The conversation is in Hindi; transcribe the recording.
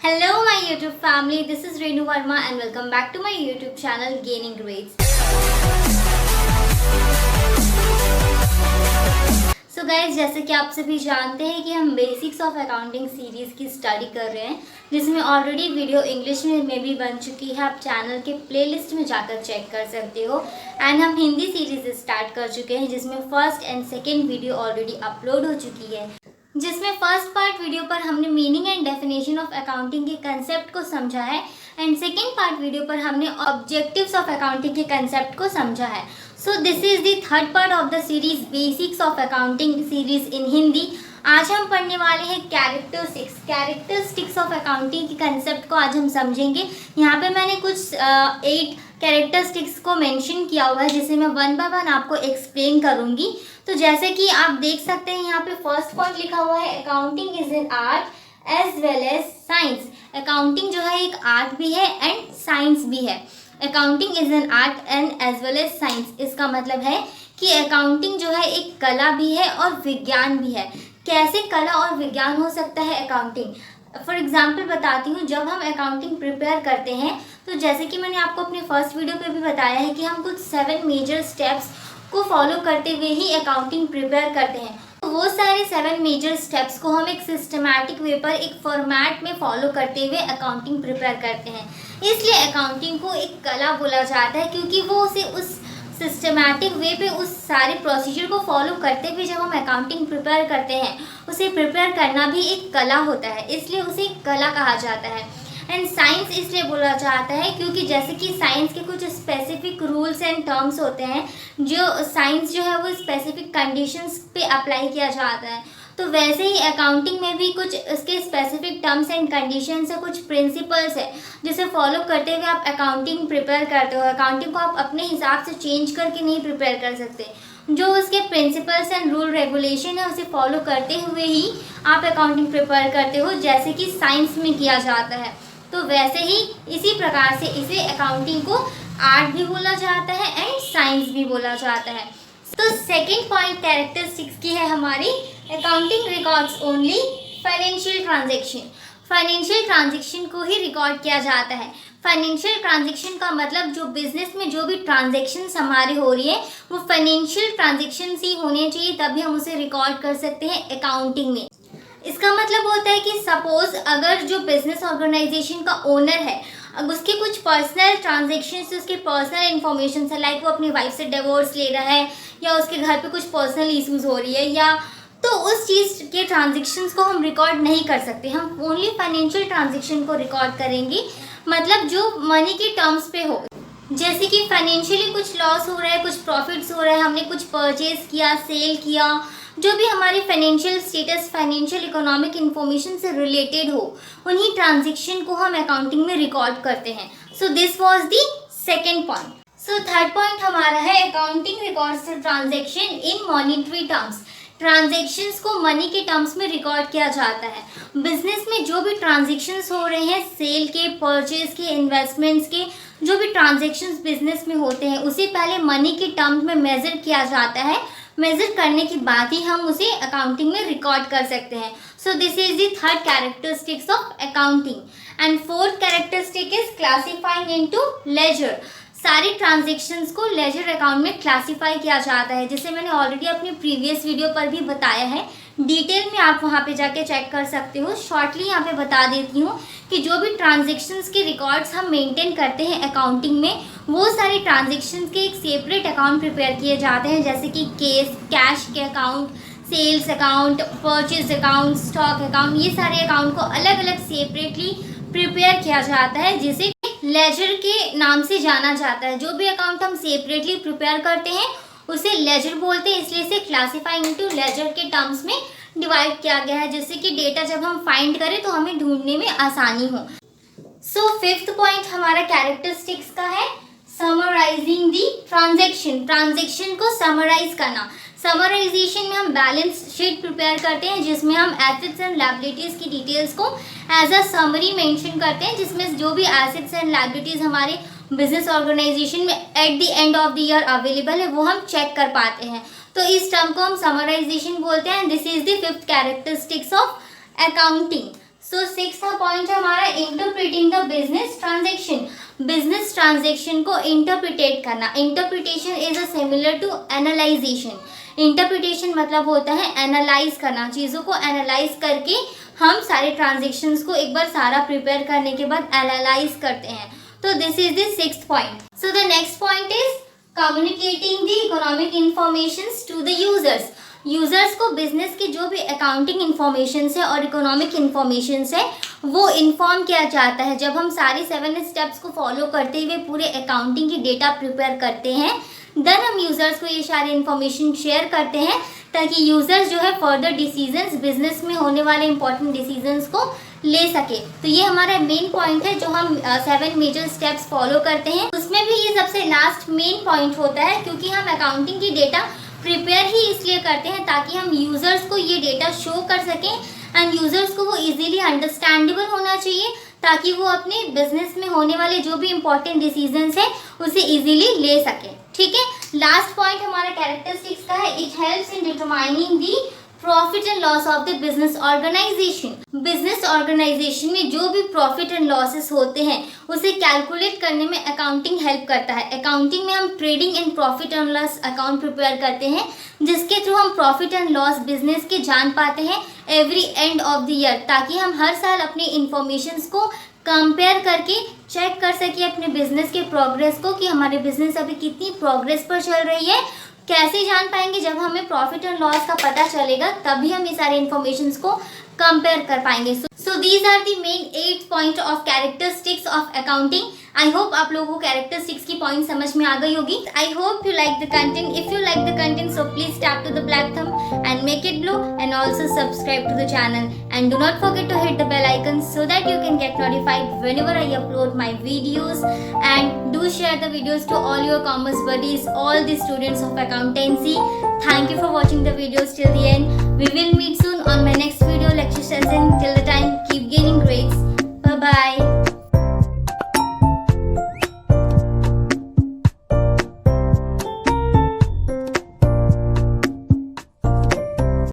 Hello my YouTube family, this is Renu Verma and welcome back to my YouTube channel Gaining Grades. So guys, जैसे कि आप सभी जानते हैं कि हम बेसिक्स ऑफ अकाउंटिंग सीरीज़ की स्टडी कर रहे हैं, जिसमें ऑलरेडी वीडियो इंग्लिश में भी बन चुकी है। आप चैनल के प्लेलिस्ट में जाकर चेक कर सकते हो। एंड हम हिंदी सीरीज़ स्टार्ट कर चुके हैं, जिसमें first and second video already upload हो चुकी है, जिसमें फर्स्ट पार्ट वीडियो पर हमने meaning and definition of accounting के कंसेप्ट को समझा है एंड सेकेंड पार्ट वीडियो पर हमने ऑब्जेक्टिव्स ऑफ अकाउंटिंग के कंसेप्ट को समझा है। सो this is the third part of the series basics of accounting series in Hindi. आज हम पढ़ने वाले हैं कैरेक्टरिस्टिक्स ऑफ अकाउंटिंग के कंसेप्ट को आज हम समझेंगे। यहाँ पे मैंने कुछ 8 कैरेक्टरिस्टिक्स को मेंशन किया हुआ है, जिसे मैं वन बाय वन आपको एक्सप्लेन करूँगी। तो जैसे कि आप देख सकते हैं, यहाँ पे फर्स्ट पॉइंट लिखा हुआ है accounting is an art as well as science. Accounting जो है एक आर्ट भी है एंड साइंस भी है। Accounting is an art and as well as science, इसका मतलब है कि अकाउंटिंग जो है एक कला भी है और विज्ञान भी है। कैसे कला और विज्ञान हो सकता है अकाउंटिंग? फॉर एग्जाम्पल बताती हूँ, जब हम अकाउंटिंग प्रिपेयर करते हैं तो जैसे कि मैंने आपको अपने फर्स्ट वीडियो पे भी बताया है कि हम कुछ 7 मेजर स्टेप्स को फॉलो करते हुए ही अकाउंटिंग प्रिपेयर करते हैं। तो वो सारे 7 मेजर स्टेप्स को हम एक सिस्टमैटिक वे पर एक फॉर्मेट में फॉलो करते हुए अकाउंटिंग प्रिपेयर करते हैं। इसलिए अकाउंटिंग को एक कला बोला जाता है, क्योंकि वो उसे उस सिस्टमैटिक वे पे उस सारे प्रोसीजर को फॉलो करते हुए जब हम अकाउंटिंग प्रिपेयर करते हैं, उसे प्रिपेयर करना भी एक कला होता है, इसलिए उसे एक कला कहा जाता है। एंड साइंस इसलिए बोला जाता है क्योंकि जैसे कि साइंस के कुछ स्पेसिफिक रूल्स एंड टर्म्स होते हैं, जो साइंस जो है वो स्पेसिफिक कंडीशंस पे अप्लाई किया जाता है। तो वैसे ही अकाउंटिंग में भी कुछ उसके स्पेसिफिक टर्म्स एंड कंडीशंस है, कुछ प्रिंसिपल्स है, जिसे फॉलो करते हुए आप अकाउंटिंग प्रिपेयर करते हो। अकाउंटिंग को आप अपने हिसाब से चेंज करके नहीं प्रिपेयर कर सकते। जो उसके प्रिंसिपल्स एंड रूल रेगुलेशन है, उसे फॉलो करते हुए ही आप अकाउंटिंग प्रिपेयर करते हो, जैसे कि साइंस में किया जाता है। तो वैसे ही इसी प्रकार से इसे अकाउंटिंग को आर्ट भी बोला जाता है एंड साइंस भी बोला जाता है। तो सेकंड पॉइंट कैरेक्टरिस्टिक्स की है हमारी, accounting records only financial transaction. Financial transaction को ही रिकॉर्ड किया जाता है। फाइनेंशियल ट्रांजैक्शन का मतलब जो बिजनेस में जो भी ट्रांजैक्शंस हमारे हो रही है वो फाइनेंशियल ट्रांजैक्शंस ही होने चाहिए, तभी हम उसे रिकॉर्ड कर सकते हैं अकाउंटिंग में। इसका मतलब होता है कि सपोज अगर जो बिजनेस ऑर्गेनाइजेशन का ओनर है, अब उसके कुछ पर्सनल ट्रांजेक्शन्स, उसके पर्सनल इन्फॉर्मेशन है, लाइक वो अपनी वाइफ से डिवोर्स ले रहा है या उसके घर पे कुछ पर्सनल इश्यूज हो रही है, या तो उस चीज़ के ट्रांजेक्शन्स को हम रिकॉर्ड नहीं कर सकते। हम ओनली फाइनेंशियल ट्रांजेक्शन को रिकॉर्ड करेंगे, मतलब जो मनी के टर्म्स पे हो, जैसे कि फाइनेंशियली कुछ लॉस हो रहा है, कुछ प्रॉफिट्स हो रहा है, हमने कुछ परचेज किया, सेल किया, जो भी हमारी financial status, financial economic information से रिलेटेड हो, उन्हीं ट्रांजैक्शन को हम अकाउंटिंग में रिकॉर्ड करते हैं। So this was the second point. So third point हमारा है accounting records transaction in monetary terms. Transactions को मनी के टर्म्स में रिकॉर्ड किया जाता है। बिजनेस में जो भी ट्रांजैक्शंस हो रहे हैं, सेल के, परचेज के, इन्वेस्टमेंट्स के, जो भी ट्रांजैक्शंस बिजनेस में होते हैं, उसे पहले मनी के टर्म्स में मेजर किया जाता है। मेजर करने के बाद ही हम उसे अकाउंटिंग में रिकॉर्ड कर सकते हैं। So this is the third characteristics of accounting. And fourth characteristic is classifying into ledger. सारी ट्रांजैक्शंस को लेजर अकाउंट में क्लासीफाई किया जाता है, जिसे मैंने ऑलरेडी अपनी प्रीवियस वीडियो पर भी बताया है। डिटेल में आप वहाँ पे जाके चेक कर सकते हो। शॉर्टली यहाँ पे बता देती हूँ कि जो भी ट्रांजैक्शंस के रिकॉर्ड्स हम मेंटेन करते हैं अकाउंटिंग में, वो सारे ट्रांजैक्शंस के एक सेपरेट अकाउंट प्रिपेयर किए जाते हैं, जैसे कि कैश के account, sales account, purchase account, stock account. ये सारे अकाउंट को अलग अलग सेपरेटली प्रिपेयर किया जाता है, जिसे लेजर के नाम से जाना जाता है। जो भी अकाउंट हम सेपरेटली प्रिपेयर करते हैं उसे लेजर बोलते हैं, इसलिए इसे क्लासीफाइंग इनटू लेजर के टर्म्स में डिवाइड किया गया है, जिससे कि डेटा जब हम फाइंड करें तो हमें ढूंढने में आसानी हो। सो फिफ्थ पॉइंट हमारा कैरेक्टरिस्टिक्स का है समराइजिंग दी ट्रांजैक्शन। ट्रांजैक्शन को समराइज करना। समराइजेशन में हम बैलेंस शीट प्रिपेयर करते हैं, जिसमें हम एसेट्स एंड लायबिलिटीज की डिटेल्स को एज अ समरी मेंशन करते हैं, जिसमें जो भी एसेट्स एंड लायबिलिटीज हमारे बिजनेस ऑर्गेनाइजेशन में at the end of the year available है, वो हम चेक कर पाते हैं। तो इस टर्म को हम समराइजेशन बोलते हैं। This is the fifth characteristics of accounting. So sixth point है हमारा interpreting the business transaction. Business transaction को इंटरप्रिटेट करना। Interpretation is a similar to analysation. Interpretation मतलब होता है एनालाइज करना, चीज़ों को एनालाइज करके हम सारे ट्रांजेक्शन्स को एक बार सारा प्रिपेयर करने के बाद एनालाइज करते हैं। तो this is the sixth point. So the next point is communicating the economic informations to the users. Users को बिजनेस की जो भी अकाउंटिंग इन्फॉर्मेशन है और इकोनॉमिक इन्फॉर्मेशन है वो इन्फॉर्म किया जाता है। जब हम सारी 7 स्टेप्स को फॉलो करते हुए पूरे अकाउंटिंग की डेटा प्रिपेयर करते हैं, देन हम यूजर्स को ये सारी इन्फॉर्मेशन शेयर करते हैं ताकि यूजर्स जो है फर्दर डिसीजंस, बिजनेस में होने वाले इंपॉर्टेंट डिसीजंस को ले सके। तो ये हमारा मेन पॉइंट है जो हम 7 मेजर स्टेप्स फॉलो करते हैं। उसमें भी ये सबसे लास्ट मेन पॉइंट होता है, क्योंकि हम अकाउंटिंग की डेटा प्रिपेयर ही इसलिए करते हैं ताकि हम यूजर्स को ये डेटा शो कर सकें एंड यूजर्स को वो इजीली अंडरस्टैंडेबल होना चाहिए ताकि वो अपने बिजनेस में होने वाले जो भी इंपॉर्टेंट डिसीजंस है उसे इजीली ले सके। ठीक है, लास्ट पॉइंट हमारा कैरेक्टरिस्टिक्स का है, it helps in determining the profit and loss of the business organisation. Business organisation में जो भी प्रॉफिट एंड लॉसेस होते हैं उसे कैलकुलेट करने में अकाउंटिंग हेल्प करता है। अकाउंटिंग में हम trading and profit and loss account prepare करते हैं जिसके थ्रू हम प्रॉफिट एंड लॉस बिजनेस के जान पाते हैं every end of the year, ताकि हम हर साल अपनी इंफॉर्मेशंस को कंपेयर करके चेक कर सके अपने बिजनेस के प्रोग्रेस को कि हमारे बिजनेस अभी कितनी प्रोग्रेस पर चल रही है। कैसे जान पाएंगे? जब हमें प्रॉफिट एंड लॉस का पता चलेगा तभी हम ये सारे इन्फॉर्मेशंस को कंपेयर कर पाएंगे। So these are the main 8 point of characteristics of accounting. I hope आप लोगों को कैरेक्टरिस्टिक्स की पॉइंट समझ में आ गई होगी। I hope you like the content. If you like the content so please tap to the black thumb and make it blue and also subscribe to the channel and do not forget to hit the bell icon so that you can get notified whenever I upload my videos, and do share the videos to all your commerce buddies, all the students of accountancy. Thank you for watching the videos till the end. We will meet soon on my next video lecture.